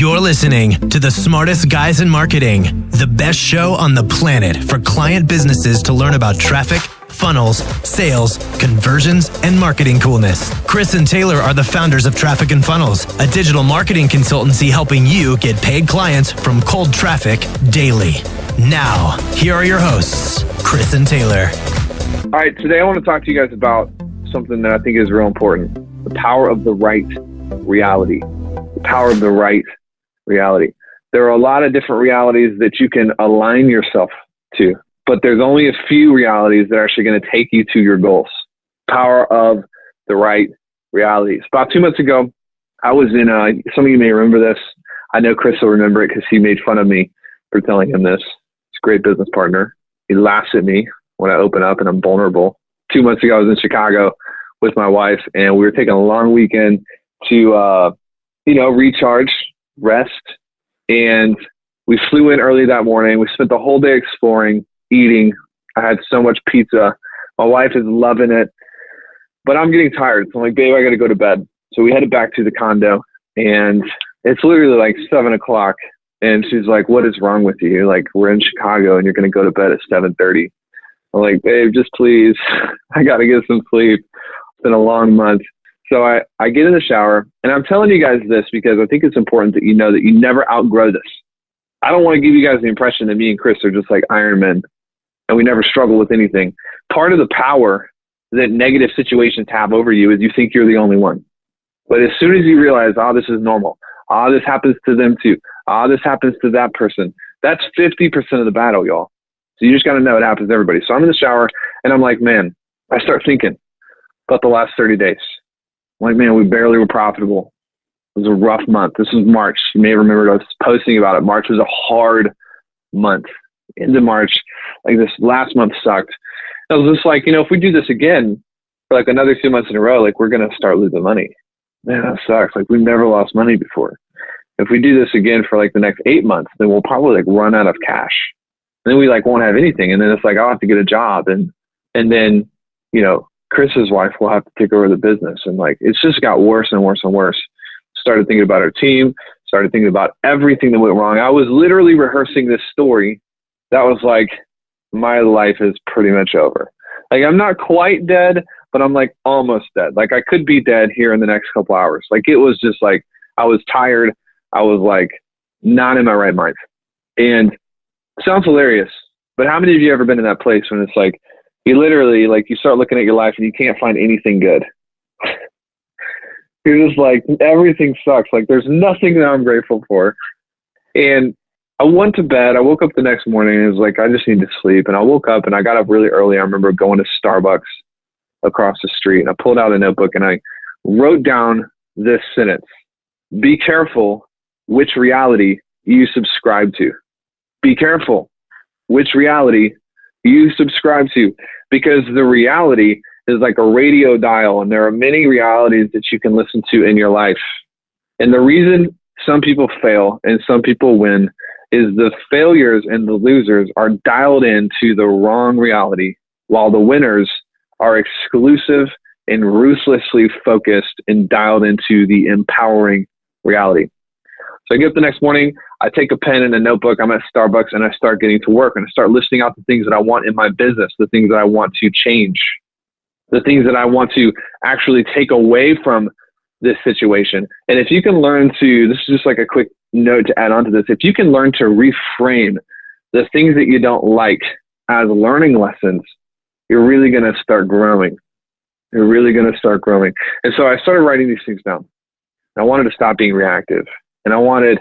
You're listening to the smartest guys in marketing, the best show on the planet for client businesses to learn about traffic, funnels, sales, conversions, and marketing coolness. Chris and Taylor are the founders of Traffic and Funnels, a digital marketing consultancy helping you get paid clients from cold traffic daily. Now, here are your hosts, Chris and Taylor. All right, today I want to talk to you guys about something that I think is real important, the power of the right reality. The power of the right reality. There are a lot of different realities that you can align yourself to, but there's only a few realities that are actually going to take you to your goals. Power of the right realities. About 2 months ago, I was in, some of you may remember this. I know Chris will remember it because he made fun of me for telling him this. He's a great business partner. He laughs at me when I open up and I'm vulnerable. 2 months ago, I was in Chicago with my wife and we were taking a long weekend to, recharge, rest. And we flew in early that morning. We spent the whole day exploring, eating. I had so much pizza. My wife is loving it, but I'm getting tired. So I'm like, babe, I got to go to bed. So we headed back to the condo and it's literally like 7 o'clock. And she's like, what is wrong with you? Like, we're in Chicago and you're going to go to bed at 7:30. I'm like, babe, just please. I got to get some sleep. It's been a long month. So I get in the shower, and I'm telling you guys this because I think it's important that you know that you never outgrow this. I don't want to give you guys the impression that me and Chris are just like Iron Men and we never struggle with anything. Part of the power that negative situations have over you is you think you're the only one. But as soon as you realize, this is normal. This happens to them too. This happens to that person. That's 50% of the battle, y'all. So you just got to know it happens to everybody. So I'm in the shower, and I'm like, man, I start thinking about the last 30 days. I'm like, man, we barely were profitable. It was a rough month. This was March. You may remember I was posting about it. March was a hard month. Into March, like this last month sucked. I was just like, if we do this again for like another 2 months in a row, like we're going to start losing money. Man, that sucks. Like we've never lost money before. If we do this again for like the next 8 months, then we'll probably like run out of cash. And then we like won't have anything. And then it's like, I'll have to get a job. And then, Chris's wife will have to take over the business. And like, it's just got worse and worse and worse. Started thinking about our team, started thinking about everything that went wrong. I was literally rehearsing this story that was like, my life is pretty much over. Like, I'm not quite dead, but I'm like almost dead. Like I could be dead here in the next couple hours. Like it was just like, I was tired. I was like not in my right mind. And it sounds hilarious, but how many of you ever been in that place when it's like, you literally, like, you start looking at your life and you can't find anything good. You're just like, everything sucks. Like, there's nothing that I'm grateful for. And I went to bed. I woke up the next morning and it was like, I just need to sleep. And I woke up and I got up really early. I remember going to Starbucks across the street and I pulled out a notebook and I wrote down this sentence: be careful which reality you subscribe to. Be careful which reality you subscribe to, because the reality is like a radio dial and there are many realities that you can listen to in your life. And the reason some people fail and some people win is the failures and the losers are dialed into the wrong reality, while the winners are exclusive and ruthlessly focused and dialed into the empowering reality. So I get up the next morning, I take a pen and a notebook, I'm at Starbucks, and I start getting to work and I start listing out the things that I want in my business, the things that I want to change, the things that I want to actually take away from this situation. And if you can learn to, this is just like a quick note to add on to this, if you can learn to reframe the things that you don't like as learning lessons, you're really going to start growing. You're really going to start growing. And so I started writing these things down. I wanted to stop being reactive. And I wanted,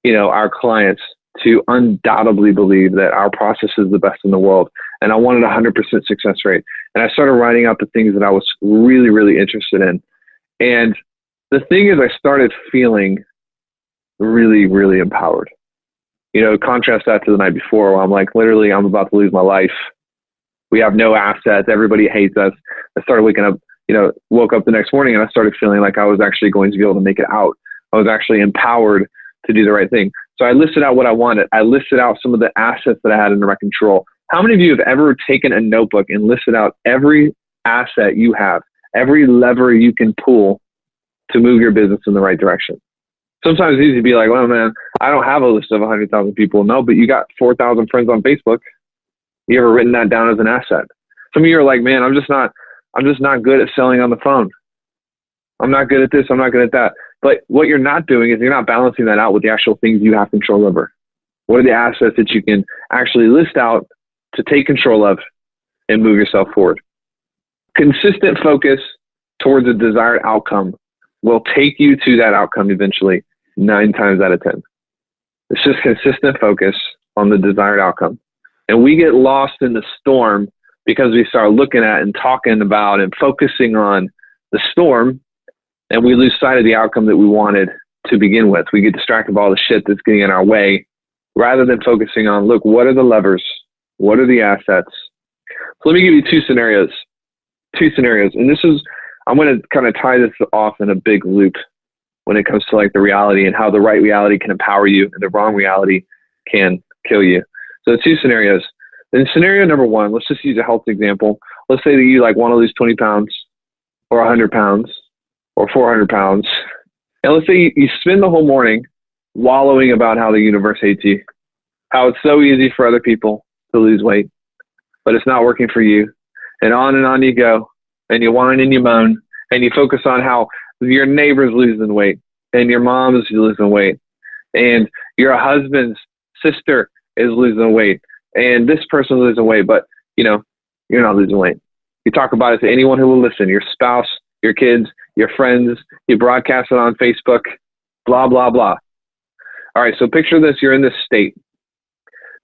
our clients to undoubtedly believe that our process is the best in the world. And I wanted a 100% success rate. And I started writing out the things that I was really, really interested in. And the thing is, I started feeling really, really empowered. Contrast that to the night before where I'm like, literally, I'm about to lose my life. We have no assets. Everybody hates us. I started waking up, woke up the next morning and I started feeling like I was actually going to be able to make it out. I was actually empowered to do the right thing. So I listed out what I wanted. I listed out some of the assets that I had under my control. How many of you have ever taken a notebook and listed out every asset you have, every lever you can pull to move your business in the right direction? Sometimes it's easy to be like, well, man, I don't have a list of 100,000 people. No, but you got 4,000 friends on Facebook. You ever written that down as an asset? Some of you are like, man, I'm just not good at selling on the phone. I'm not good at this. I'm not good at that. But what you're not doing is you're not balancing that out with the actual things you have control over. What are the assets that you can actually list out to take control of and move yourself forward? Consistent focus towards a desired outcome will take you to that outcome eventually, 9 times out of 10. It's just consistent focus on the desired outcome. And we get lost in the storm because we start looking at and talking about and focusing on the storm, and we lose sight of the outcome that we wanted to begin with. We get distracted by all the shit that's getting in our way rather than focusing on, look, what are the levers? What are the assets? So let me give you two scenarios. And this is, I'm going to kind of tie this off in a big loop when it comes to like the reality and how the right reality can empower you and the wrong reality can kill you. So 2 scenarios. In scenario number 1, let's just use a health example. Let's say that you like want to lose 20 pounds or 100 pounds or 400 pounds. And let's say you spend the whole morning wallowing about how the universe hates you, how it's so easy for other people to lose weight, but it's not working for you. And on you go, and you whine and you moan, and you focus on how your neighbor's losing weight, and your mom's losing weight, and your husband's sister is losing weight, and this person losing weight, but you're not losing weight. You talk about it to anyone who will listen, your spouse, your kids, your friends, you broadcast it on Facebook, blah, blah, blah. All right, so picture this, you're in this state.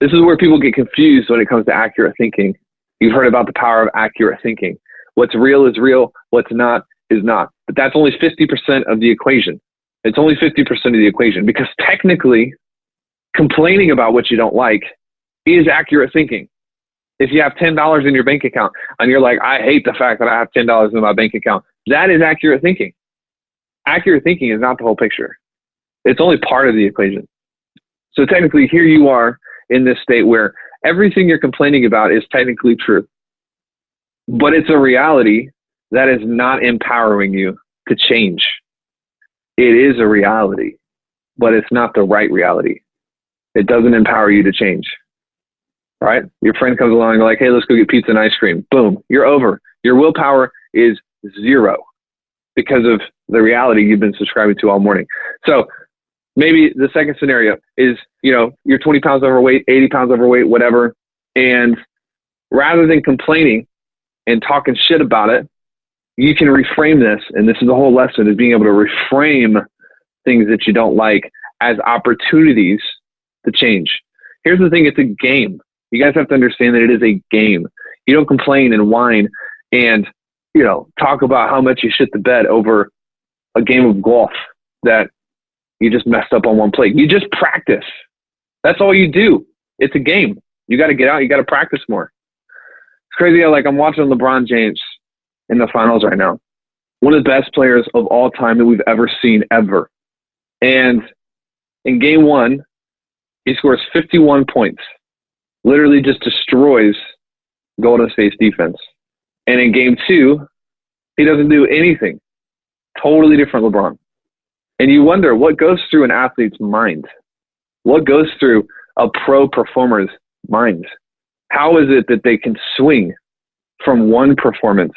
This is where people get confused when it comes to accurate thinking. You've heard about the power of accurate thinking. What's real is real, what's not is not. But that's only 50% of the equation. It's only 50% of the equation because technically, complaining about what you don't like is accurate thinking. If you have $10 in your bank account and you're like, I hate the fact that I have $10 in my bank account, that is accurate thinking. Accurate thinking is not the whole picture. It's only part of the equation. So technically, here you are in this state where everything you're complaining about is technically true, but it's a reality that is not empowering you to change. It is a reality, but it's not the right reality. It doesn't empower you to change. Right? Your friend comes along and like, hey, let's go get pizza and ice cream. Boom, you're over. Your willpower is 0 because of the reality you've been subscribing to all morning. So maybe the second scenario is, you're 20 pounds overweight, 80 pounds overweight, whatever. And rather than complaining and talking shit about it, you can reframe this. And this is the whole lesson, is being able to reframe things that you don't like as opportunities to change. Here's the thing. It's a game. You guys have to understand that it is a game. You don't complain and whine and, talk about how much you shit the bed over a game of golf that you just messed up on one play. You just practice. That's all you do. It's a game. You got to get out. You got to practice more. It's crazy. Like I'm watching LeBron James in the finals right now. One of the best players of all time that we've ever seen ever. And in game 1, he scores 51 points. Literally just destroys Golden State's defense. And in game 2, he doesn't do anything. Totally different LeBron. And you wonder what goes through an athlete's mind? What goes through a pro performer's mind? How is it that they can swing from one performance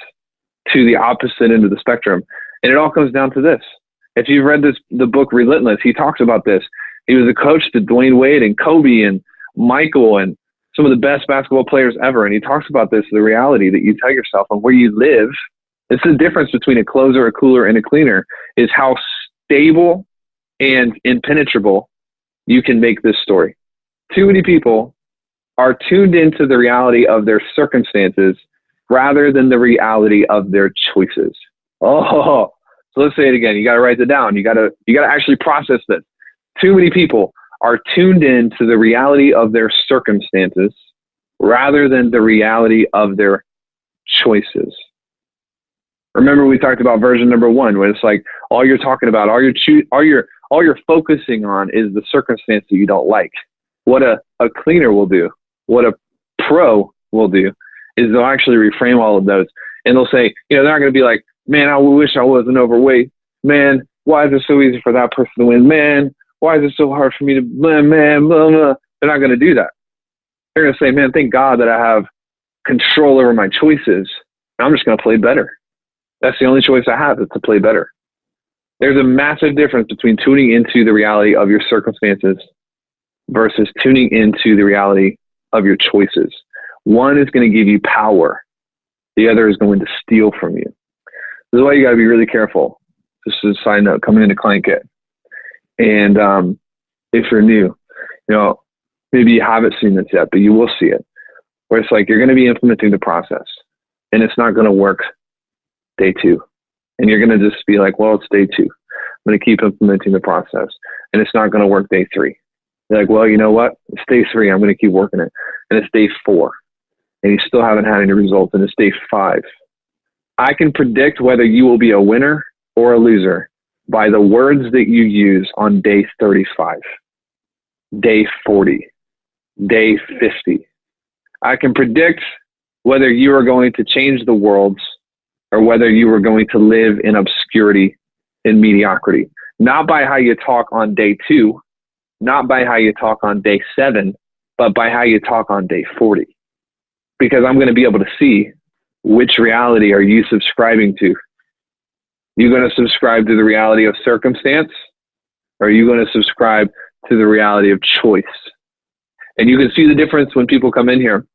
to the opposite end of the spectrum? And it all comes down to this. If you've read the book Relentless, he talks about this. He was a coach to Dwayne Wade and Kobe and Michael and some of the best basketball players ever. And he talks about this, the reality that you tell yourself and where you live. It's the difference between a closer, a cooler, and a cleaner, is how stable and impenetrable you can make this story. Too many people are tuned into the reality of their circumstances rather than the reality of their choices. Oh, so let's say it again. You got to write it down. You got to actually process this. Too many people are tuned in to the reality of their circumstances rather than the reality of their choices. Remember, we talked about version number 1, where it's like all you're talking about, all you're focusing on is the circumstance that you don't like. What a cleaner will do, what a pro will do, is they'll actually reframe all of those. And they'll say, they're not going to be like, man, I wish I wasn't overweight. Man, Why is it so easy for that person to win? Man, why is it so hard for me to win? Man, blah, blah. They're not going to do that. They're going to say, man, thank God that I have control over my choices. I'm just going to play better. That's the only choice I have, is to play better. There's a massive difference between tuning into the reality of your circumstances versus tuning into the reality of your choices. One is going to give you power. The other is going to steal from you. This is why you got to be really careful. This is a side note coming into Client Kit. And if you're new, maybe you haven't seen this yet, but you will see it. Where it's like you're going to be implementing the process, and it's not going to work day 2. And you're going to just be like, well, it's day 2. I'm going to keep implementing the process, and it's not going to work day 3. You're like, well, you know what? It's day 3. I'm going to keep working it. And it's day 4. And you still haven't had any results. And it's day 5. I can predict whether you will be a winner or a loser by the words that you use on day 35, day 40, day 50. I can predict whether you are going to change the world or whether you are going to live in obscurity and mediocrity. Not by how you talk on day 2, not by how you talk on day 7, but by how you talk on day 40. Because I'm going to be able to see which reality are you subscribing to. You going to subscribe to the reality of circumstance, or are you going to subscribe to the reality of choice? And you can see the difference when people come in here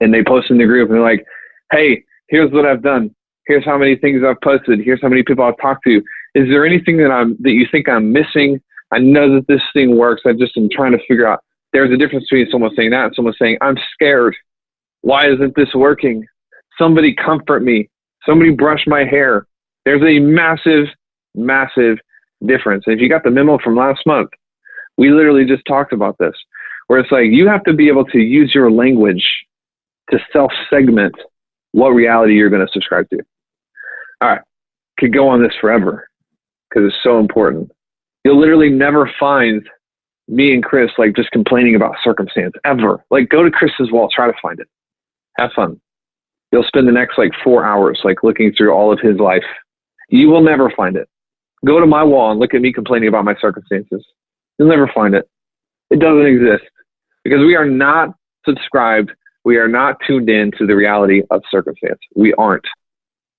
and they post in the group and they're like, hey, here's what I've done. Here's how many things I've posted. Here's how many people I've talked to. Is there anything that you think I'm missing? I know that this thing works. I just am trying to figure out. There's a difference between someone saying that and someone saying, I'm scared. Why isn't this working? Somebody comfort me. Somebody brush my hair. There's a massive, massive difference. And if you got the memo from last month, we literally just talked about this, where it's like you have to be able to use your language to self-segment what reality you're going to subscribe to. All right. Could go on this forever because it's so important. You'll literally never find me and Chris like just complaining about circumstance ever. Like go to Chris's wall, try to find it. Have fun. You'll spend the next 4 hours looking through all of his life. You will never find it. Go to my wall and look at me complaining about my circumstances. You'll never find it. It doesn't exist because we are not subscribed. We are not tuned in to the reality of circumstance. We aren't.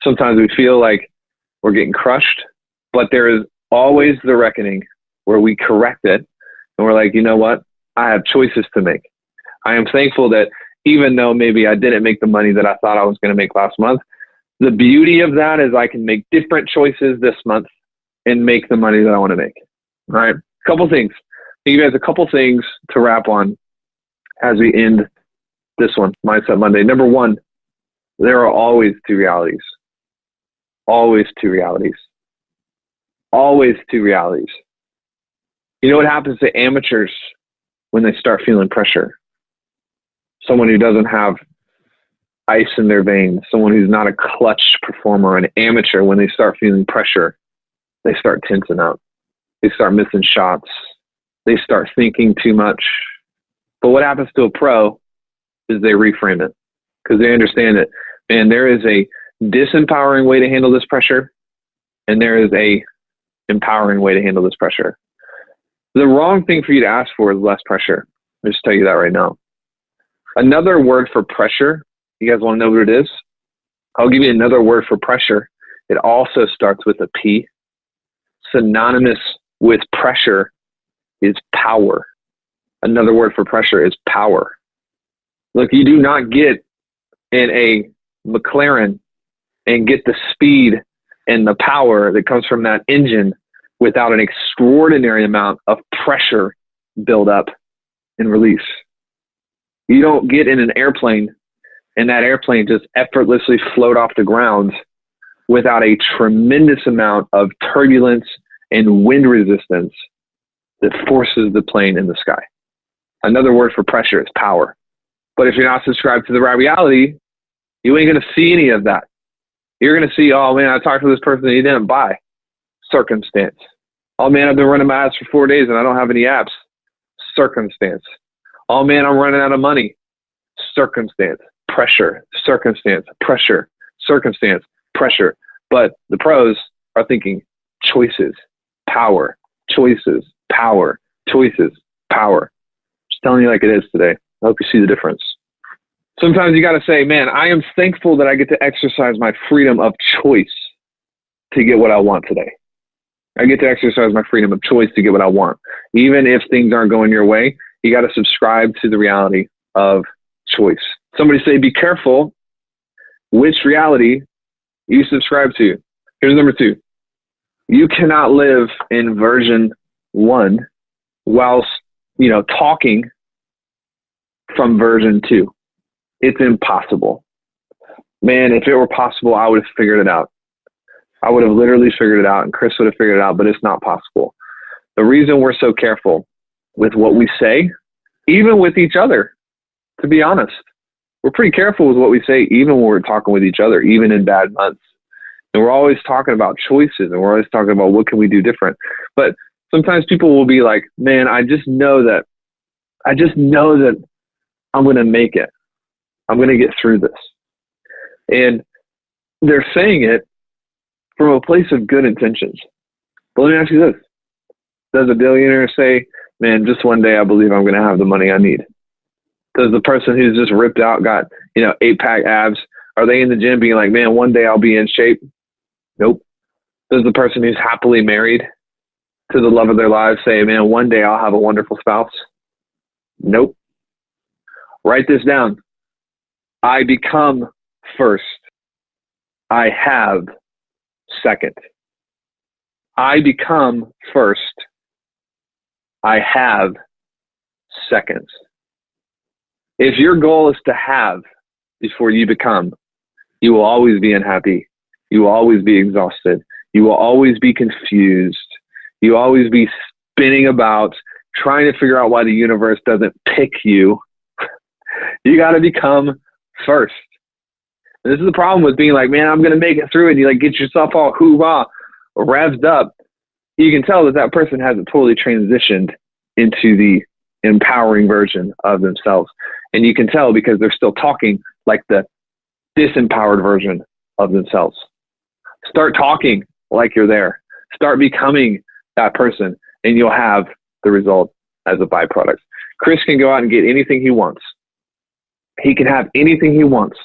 Sometimes we feel like we're getting crushed, but there is always the reckoning where we correct it and we're like, you know what? I have choices to make. I am thankful that even though maybe I didn't make the money that I thought I was going to make last month, the beauty of that is I can make different choices this month and make the money that I want to make. All right. Couple things. I'll give you guys a couple things to wrap on as we end this one, Mindset Monday. Number 1, there are always 2 realities. Always 2 realities. Always 2 realities. You know what happens to amateurs when they start feeling pressure? Someone who doesn't have ice in their veins, someone who's not a clutch performer, an amateur, when they start feeling pressure, they start tensing up. They start missing shots. They start thinking too much. But what happens to a pro is they reframe it because they understand it. And there is a disempowering way to handle this pressure, and there is a empowering way to handle this pressure. The wrong thing for you to ask for is less pressure. I'll just tell you that right now. Another word for pressure, you guys want to know what it is? I'll give you another word for pressure. It also starts with a P. Synonymous with pressure is power. Another word for pressure is power. Look, you do not get in a McLaren and get the speed and the power that comes from that engine without an extraordinary amount of pressure build up and release. You don't get in an airplane and that airplane just effortlessly float off the ground without a tremendous amount of turbulence and wind resistance that forces the plane in the sky. Another word for pressure is power. But if you're not subscribed to the right reality, you ain't going to see any of that. You're going to see, oh man, I talked to this person and he didn't buy. Circumstance. Oh man, I've been running my ads for 4 days and I don't have any apps. Circumstance. Oh man, I'm running out of money. Circumstance. Pressure. Circumstance. Pressure. Circumstance. Pressure. But the pros are thinking choices. power, choices, power, choices, power. Just telling you like it is today. I hope you see the difference. Sometimes you got to say, man, I am thankful that I get to exercise my freedom of choice to get what I want today. I get to exercise my freedom of choice to get what I want. Even if things aren't going your way, you got to subscribe to the reality of choice. Somebody say, be careful which reality you subscribe to. Here's number 2. You cannot live in version 1 whilst, talking from version 2. It's impossible. Man, if it were possible, I would have figured it out. I would have literally figured it out, and Chris would have figured it out, but it's not possible. The reason we're so careful with what we say, even with each other, to be honest, we're pretty careful with what we say, even when we're talking with each other, even in bad months. And we're always talking about choices, and we're always talking about what can we do different. But sometimes people will be like, man, I just know that I'm going to make it. I'm going to get through this. And they're saying it from a place of good intentions. But let me ask you this. Does a billionaire say, man, just one day I believe I'm going to have the money I need? Does the person who's just ripped out, got, 8-pack abs, are they in the gym being like, man, one day I'll be in shape? Nope. Does the person who's happily married to the love of their lives say, man, one day I'll have a wonderful spouse? Nope. Write this down. I become first. I have second. I become first. I have second. If your goal is to have before you become, you will always be unhappy. You will always be exhausted. You will always be confused. You will always be spinning about, trying to figure out why the universe doesn't pick you. You got to become first. And this is the problem with being like, man, I'm going to make it through it. And you get yourself all hoorah, revved up. You can tell that person hasn't totally transitioned into the empowering version of themselves. And you can tell because they're still talking like the disempowered version of themselves. Start talking like you're there. Start becoming that person, and you'll have the result as a byproduct. Chris can go out and get anything he wants. He can have anything he wants.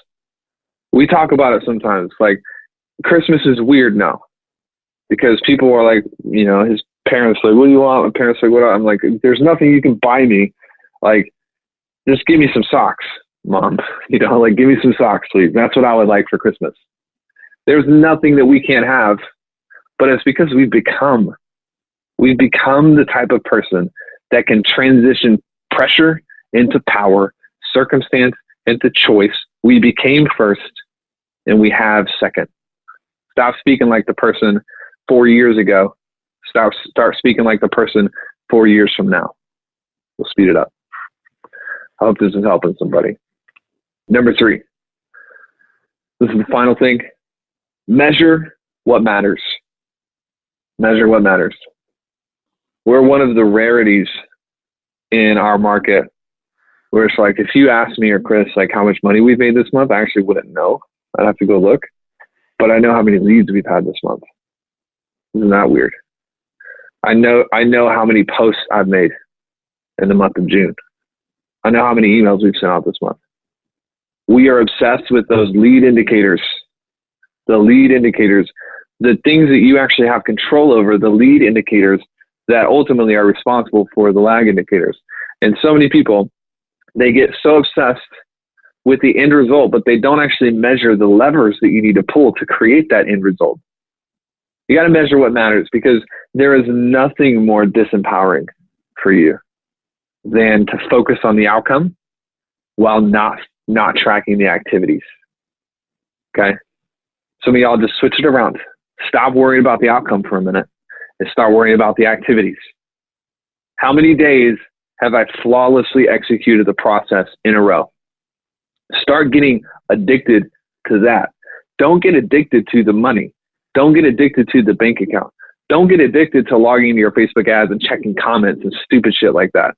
We talk about it sometimes. Like, Christmas is weird now because people are like, his parents are like, what do you want? My parents are like, what? I'm like, there's nothing you can buy me. Like, just give me some socks, Mom. Give me some socks, please. That's what I would like for Christmas. There's nothing that we can't have, but it's because we've become the type of person that can transition pressure into power, circumstance into choice. We became first, and we have second. Stop speaking like the person 4 years ago. Start speaking like the person 4 years from now. We'll speed it up. I hope this is helping somebody. Number 3. This is the final thing. Measure what matters. Measure what matters. We're one of the rarities in our market where it's like, if you ask me or Chris, like, how much money we've made this month, I actually wouldn't know. I'd have to go look. But I know how many leads we've had this month. Isn't that weird? I know how many posts I've made in the month of June. I know how many emails we've sent out this month. We are obsessed with those lead indicators. The lead indicators, the things that you actually have control over, the lead indicators that ultimately are responsible for the lag indicators. And so many people, they get so obsessed with the end result, but they don't actually measure the levers that you need to pull to create that end result. You got to measure what matters, because there is nothing more disempowering for you than to focus on the outcome while not tracking the activities. Okay? Some of y'all just switch it around. Stop worrying about the outcome for a minute and start worrying about the activities. How many days have I flawlessly executed the process in a row? Start getting addicted to that. Don't get addicted to the money. Don't get addicted to the bank account. Don't get addicted to logging into your Facebook ads and checking comments and stupid shit like that.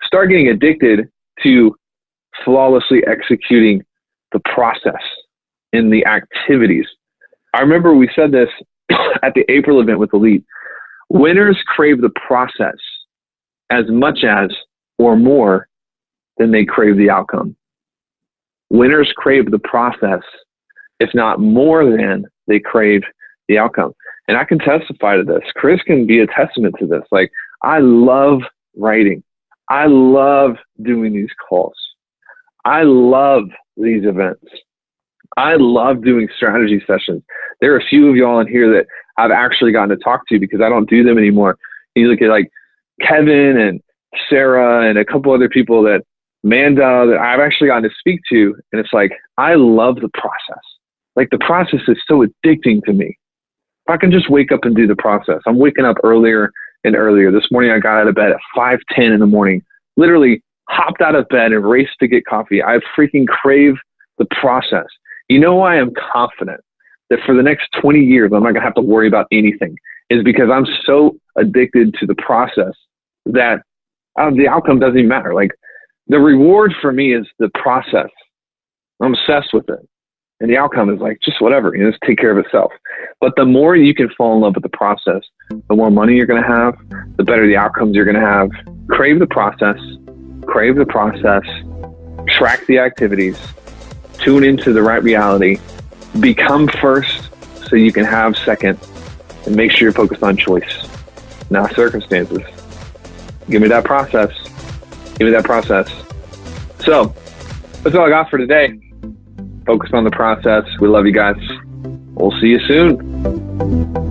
Start getting addicted to flawlessly executing the process in the activities. I remember we said this at the April event with the lead. Winners crave the process as much as or more than they crave the outcome. Winners crave the process, if not more than they crave the outcome. And I can testify to this. Chris can be a testament to this. Like, I love writing. I love doing these calls. I love these events. I love doing strategy sessions. There are a few of y'all in here that I've actually gotten to talk to because I don't do them anymore. You look at like Kevin and Sarah and a couple other people that Manda that I've actually gotten to speak to. And it's like, I love the process. Like, the process is so addicting to me. If I can just wake up and do the process. I'm waking up earlier and earlier. This morning I got out of bed at 5:10 in the morning, literally hopped out of bed and raced to get coffee. I freaking crave the process. You know why I'm confident that for the next 20 years, I'm not going to have to worry about anything, is because I'm so addicted to the process that the outcome doesn't even matter. Like, the reward for me is the process. I'm obsessed with it. And the outcome is like, just whatever, just take care of itself. But the more you can fall in love with the process, the more money you're going to have, the better the outcomes you're going to have. Crave the process, track the activities, tune into the right reality, become first so you can have second, and make sure you're focused on choice, not circumstances. Give me that process. So that's all I got for today. Focus on the process. We love you guys. We'll see you soon.